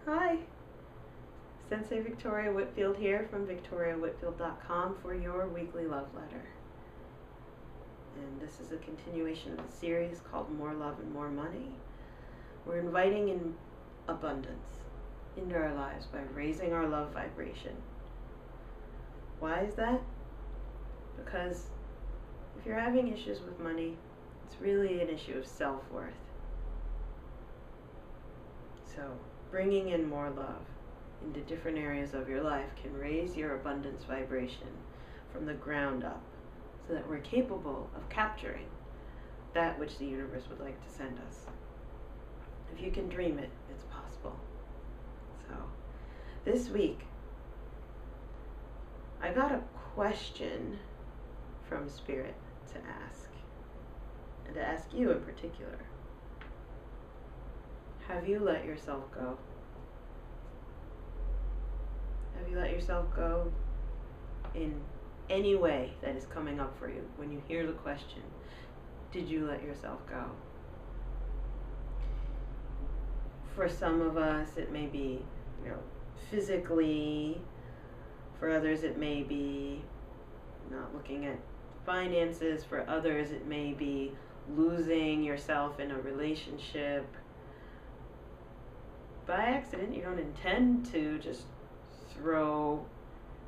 Hi, Sensei Victoria Whitfield here from victoriawhitfield.com for your weekly love letter. And this is a continuation of a series called More Love and More Money. We're inviting in abundance into our lives by raising our love vibration. Why is that? Because if you're having issues with money, it's really an issue of self-worth. So bringing in more love into different areas of your life can raise your abundance vibration from the ground up so that we're capable of capturing that which the universe would like to send us. If you can dream it, it's possible. So this week, I got a question from Spirit to ask, and to ask you in particular. Have you let yourself go? Have you let yourself go in any way that is coming up for you when you hear the question? Did you let yourself go? For some of us, it may be, physically. For others, it may be not looking at finances. For others, it may be losing yourself in a relationship. By accident, you don't intend to just throw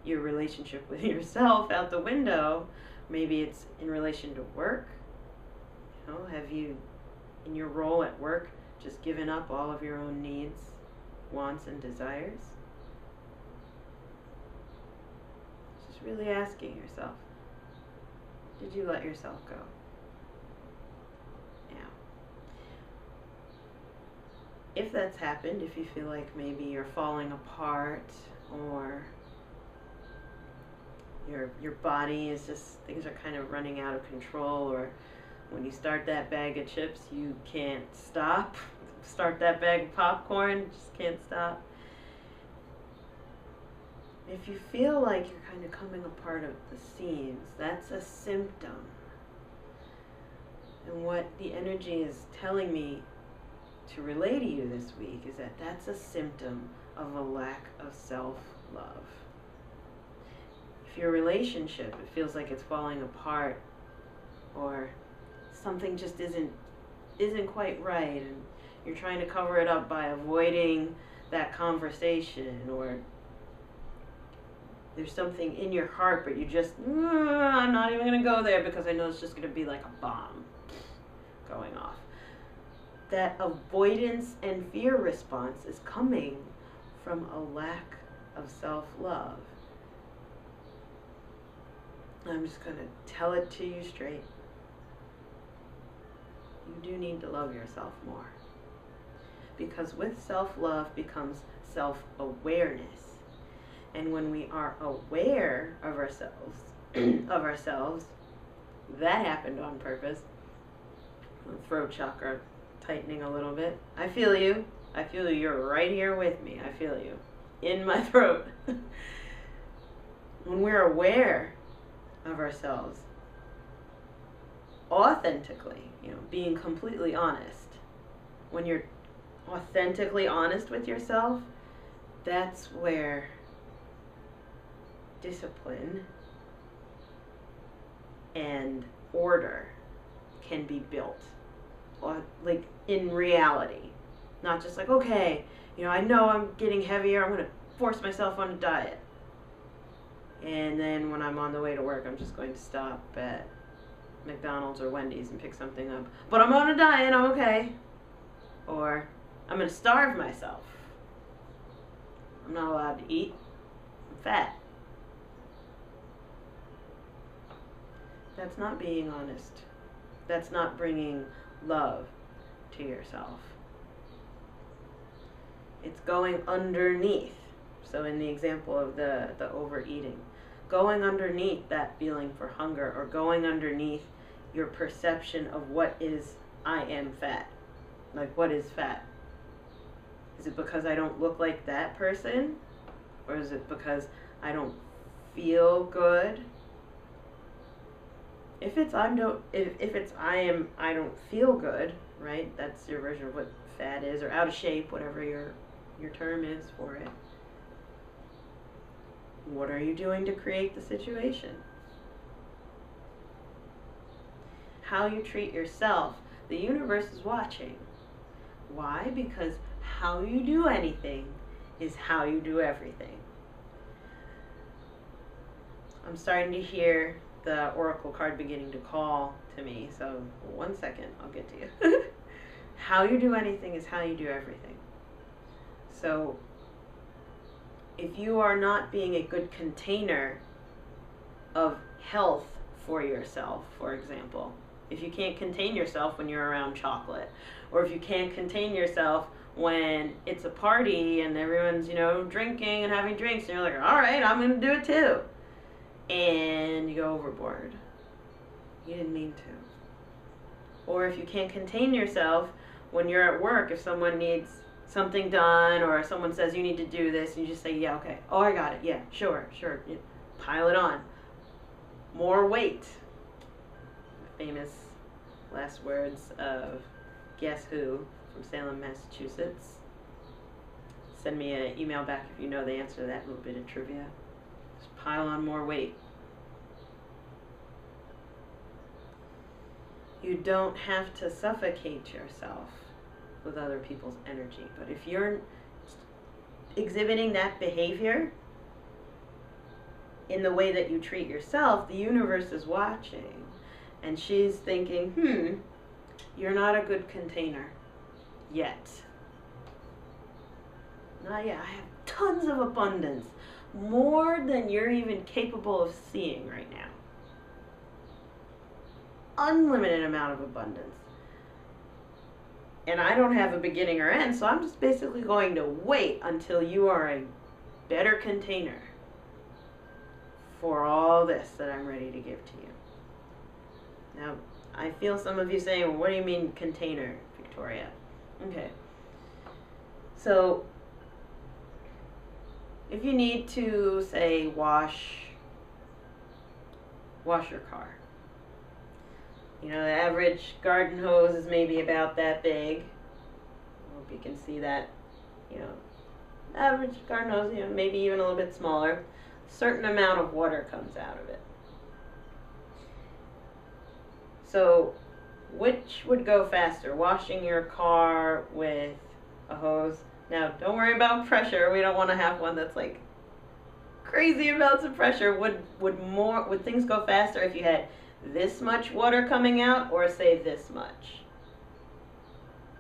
your relationship with yourself out the window. Maybe it's in relation to work. Have you, in your role at work, just given up all of your own needs, wants, and desires? Just really asking yourself, did you let yourself go? If that's happened, if you feel like maybe you're falling apart, or your body is just, things are kind of running out of control, or when you start that bag of chips, you can't stop. Start that bag of popcorn, just can't stop. If you feel like you're kind of coming apart at the seams, that's a symptom. And what the energy is telling me to relay to you this week is that that's a symptom of a lack of self-love. If your relationship, it feels like it's falling apart, or something just isn't quite right, and you're trying to cover it up by avoiding that conversation, or there's something in your heart, but you just, I'm not even going to go there because I know it's just going to be like a bomb going off. That avoidance and fear response is coming from a lack of self-love. I'm just going to tell it to you straight. You do need to love yourself more. Because with self-love becomes self-awareness. And when we are aware of ourselves, that happened on purpose. Throat chakra tightening a little bit. I feel you. I feel you're right here with me. I feel you in my throat. When we're aware of ourselves authentically, being completely honest, when you're authentically honest with yourself, that's where discipline and order can be built. Like in reality, not just like, okay, I know I'm getting heavier, I'm going to force myself on a diet, and then when I'm on the way to work, I'm just going to stop at McDonald's or Wendy's and pick something up, but I'm on a diet, I'm okay. Or I'm going to starve myself, I'm not allowed to eat, I'm fat. That's not being honest. That's not bringing love to yourself. It's going underneath. So in the example of the overeating, going underneath that feeling for hunger, or going underneath your perception of what is, I am fat. Like, what is fat? Is it because I don't look like that person? Or is it because I don't feel good? If it's I don't feel good, right? That's your version of what fat is, or out of shape, whatever your your term is for it. What are you doing to create the situation? How you treat yourself. The universe is watching. Why? Because how you do anything is how you do everything. I'm starting to hear the oracle card beginning to call to me, so 1 second, I'll get to you. How you do anything is how you do everything. So if you are not being a good container of health for yourself, for example, if you can't contain yourself when you're around chocolate, or if you can't contain yourself when it's a party and everyone's, drinking and having drinks, and you're like, all right, I'm going to do it too. And you go overboard. You didn't mean to. Or if you can't contain yourself when you're at work, if someone needs something done, or someone says you need to do this, and you just say, yeah, okay, oh, I got it, yeah, sure, yeah. Pile it on. More weight. Famous last words of Guess Who from Salem, Massachusetts. Send me an email back if you know the answer to that little bit of trivia. Just pile on more weight. You don't have to suffocate yourself with other people's energy. But if you're exhibiting that behavior in the way that you treat yourself, the universe is watching. And she's thinking, you're not a good container yet. Not yet. I have tons of abundance. More than you're even capable of seeing right now. Unlimited amount of abundance. And I don't have a beginning or end, so I'm just basically going to wait until you are a better container for all this that I'm ready to give to you. Now, I feel some of you saying, well, what do you mean container, Victoria? Okay. So, if you need to, say, wash your car. The average garden hose is maybe about that big. I hope you can see that. Average garden hose, maybe even a little bit smaller. A certain amount of water comes out of it. So, which would go faster? Washing your car with a hose? Now, don't worry about pressure. We don't want to have one that's like crazy amounts of pressure. Would things go faster if you had this much water coming out, or say this much?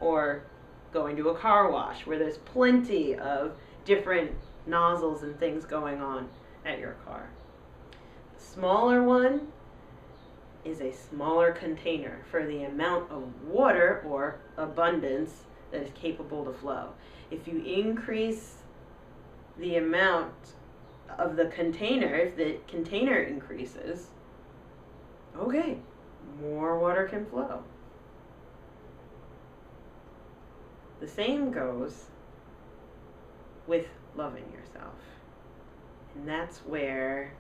Or going to a car wash where there's plenty of different nozzles and things going on at your car. The smaller one is a smaller container for the amount of water or abundance that is capable to flow. If you increase the amount of the container, if the container increases, okay, more water can flow. The same goes with loving yourself. And that's where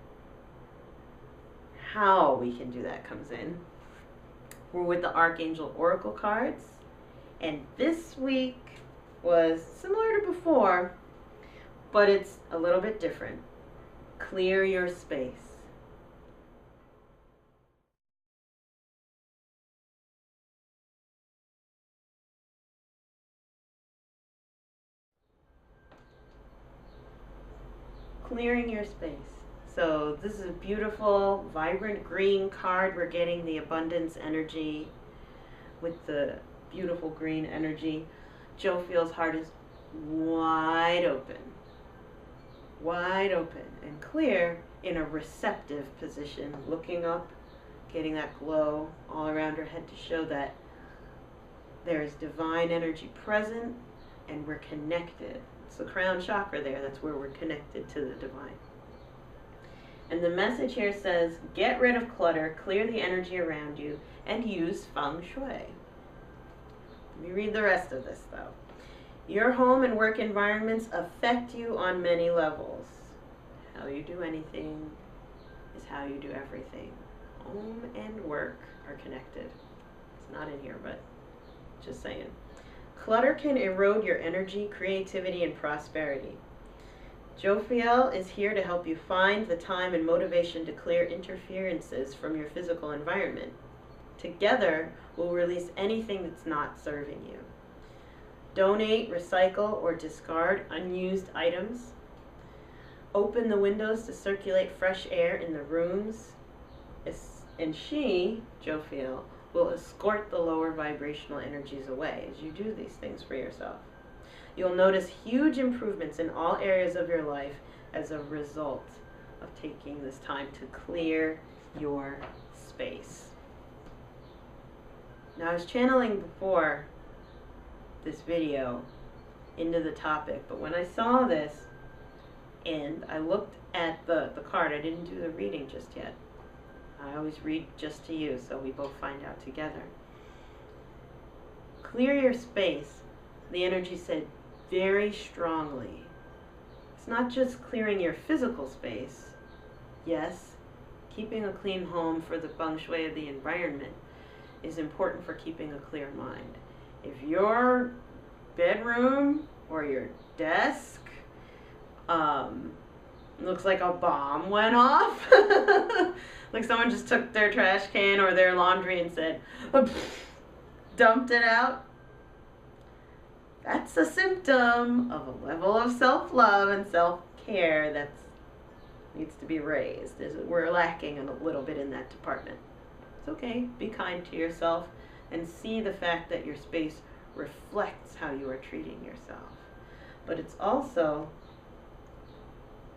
how we can do that comes in. We're with the Archangel Oracle cards. And this week was similar to before, but it's a little bit different. Clear your space. Clearing your space. So this is a beautiful, vibrant green card. We're getting the abundance energy with the beautiful green energy. Jofiel's heart is wide open and clear in a receptive position, looking up, getting that glow all around her head to show that there is divine energy present and we're connected. It's the crown chakra there, that's where we're connected to the divine. And the message here says, get rid of clutter, clear the energy around you, and use feng shui. Let me read the rest of this though. Your home and work environments affect you on many levels. How you do anything is how you do everything. Home and work are connected. It's not in here, but just saying. Clutter can erode your energy, creativity, and prosperity. Jophiel is here to help you find the time and motivation to clear interferences from your physical environment. Together, we'll release anything that's not serving you. Donate, recycle, or discard unused items. Open the windows to circulate fresh air in the rooms. And she, Jophiel, will escort the lower vibrational energies away as you do these things for yourself. You'll notice huge improvements in all areas of your life as a result of taking this time to clear your space. Now, I was channeling before this video into the topic, but when I saw this and I looked at the card, I didn't do the reading just yet. I always read just to you so we both find out together. Clear your space, the energy said very strongly. It's not just clearing your physical space. Yes, keeping a clean home for the feng shui of the environment is important for keeping a clear mind. If your bedroom or your desk looks like a bomb went off, like someone just took their trash can or their laundry and said, dumped it out, that's a symptom of a level of self-love and self-care that needs to be raised. We're lacking a little bit in that department. It's okay. Be kind to yourself and see the fact that your space reflects how you are treating yourself. But it's also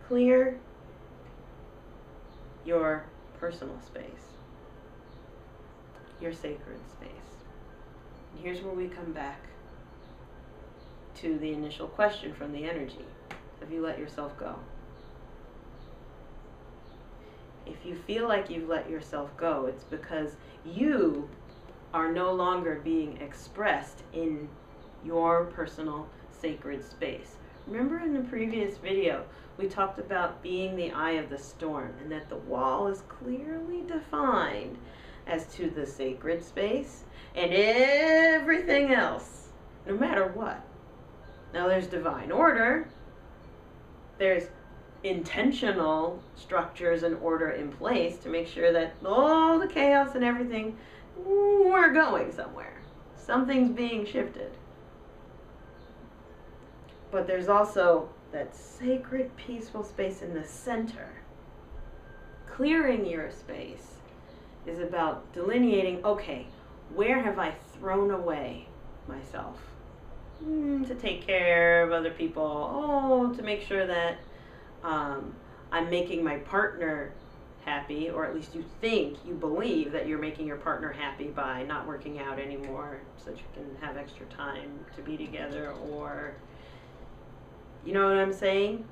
clear your personal space, your sacred space. And here's where we come back to the initial question from the energy. Have you let yourself go? If you feel like you've let yourself go, it's because you are no longer being expressed in your personal sacred space. Remember in the previous video, we talked about being the eye of the storm and that the wall is clearly defined as to the sacred space and everything else, no matter what. Now there's divine order, there's intentional structures and order in place to make sure that all the chaos and everything, we're going somewhere. Something's being shifted. But there's also that sacred, peaceful space in the center. Clearing your space is about delineating, okay, where have I thrown away myself? To take care of other people, to make sure that I'm making my partner happy, or at least you believe that you're making your partner happy by not working out anymore so that you can have extra time to be together, or you know what I'm saying?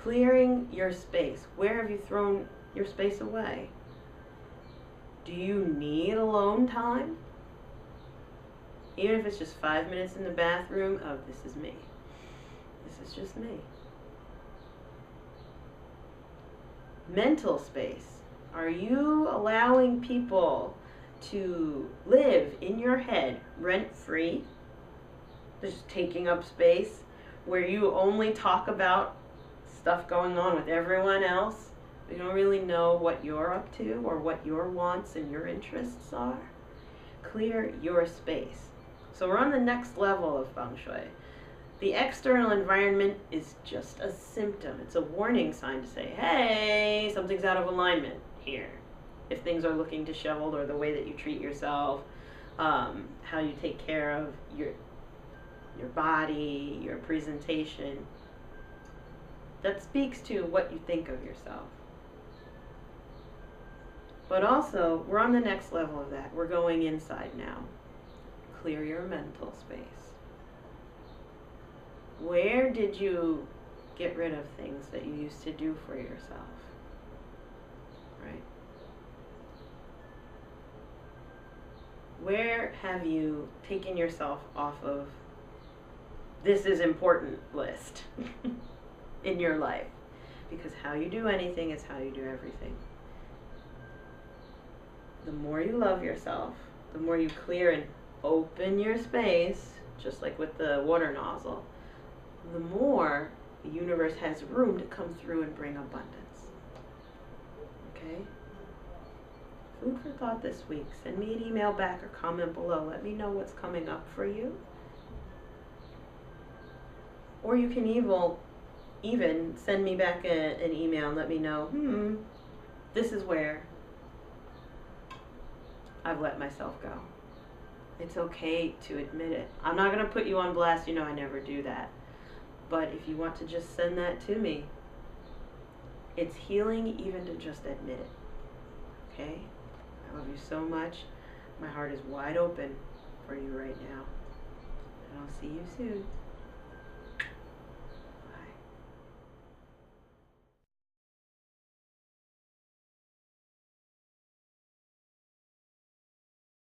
Clearing your space. Where have you thrown your space away? Do you need alone time? Even if it's just 5 minutes in the bathroom of this is me. This is just me. Mental space. Are you allowing people to live in your head rent-free? Just taking up space where you only talk about stuff going on with everyone else. You don't really know what you're up to or what your wants and your interests are. Clear your space. So we're on the next level of feng shui. The external environment is just a symptom. It's a warning sign to say, hey, something's out of alignment here. If things are looking disheveled, or the way that you treat yourself, how you take care of your body, your presentation, that speaks to what you think of yourself. But also, we're on the next level of that. We're going inside now. Clear your mental space. Where did you get rid of things that you used to do for yourself? Right? Where have you taken yourself off of this is important list in your life? Because how you do anything is how you do everything. The more you love yourself, the more you clear and open your space, just like with the water nozzle, the more the universe has room to come through and bring abundance. Okay? Food for thought this week. Send me an email back or comment below. Let me know what's coming up for you. Or you can even send me back an email and let me know, this is where I've let myself go. It's okay to admit it. I'm not going to put you on blast. You know I never do that. But if you want to just send that to me, it's healing even to just admit it. Okay? I love you so much. My heart is wide open for you right now. And I'll see you soon.